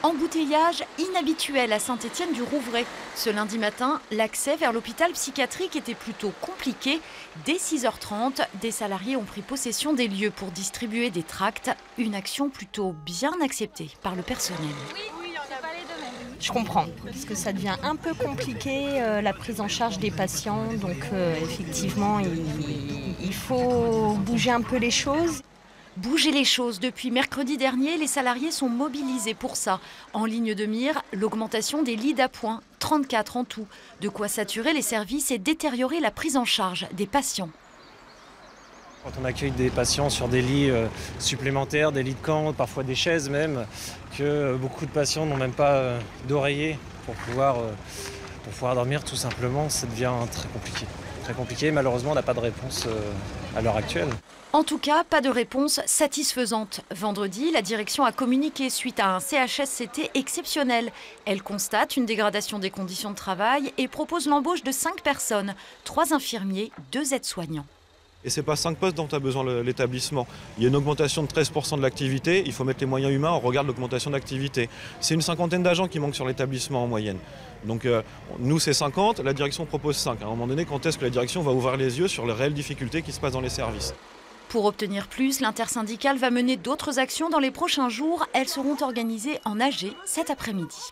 Embouteillage inhabituel à Saint-Étienne-du-Rouvray. Ce lundi matin, l'accès vers l'hôpital psychiatrique était plutôt compliqué. Dès 6h30, des salariés ont pris possession des lieux pour distribuer des tracts. Une action plutôt bien acceptée par le personnel. Je comprends, parce que ça devient un peu compliqué, la prise en charge des patients. Donc effectivement, il faut bouger un peu les choses. Bouger les choses. Depuis mercredi dernier, les salariés sont mobilisés pour ça. En ligne de mire, l'augmentation des lits d'appoint, 34 en tout. De quoi saturer les services et détériorer la prise en charge des patients. Quand on accueille des patients sur des lits supplémentaires, des lits de camp, parfois des chaises même, que beaucoup de patients n'ont même pas d'oreiller pour pouvoir dormir tout simplement, ça devient très compliqué. Très compliqué, malheureusement on n'a pas de réponse à l'heure actuelle. En tout cas, pas de réponse satisfaisante. Vendredi, la direction a communiqué suite à un CHSCT exceptionnel. Elle constate une dégradation des conditions de travail et propose l'embauche de 5 personnes, 3 infirmiers, 2 aides-soignants. Et ce n'est pas 5 postes dont a besoin l'établissement. Il y a une augmentation de 13% de l'activité, il faut mettre les moyens humains au regard de l'augmentation d'activité. C'est une cinquantaine d'agents qui manquent sur l'établissement en moyenne. Donc nous c'est 50, la direction propose 5. À un moment donné, quand est-ce que la direction va ouvrir les yeux sur les réelles difficultés qui se passent dans les services ? Pour obtenir plus, l'intersyndicale va mener d'autres actions dans les prochains jours. Elles seront organisées en AG cet après-midi.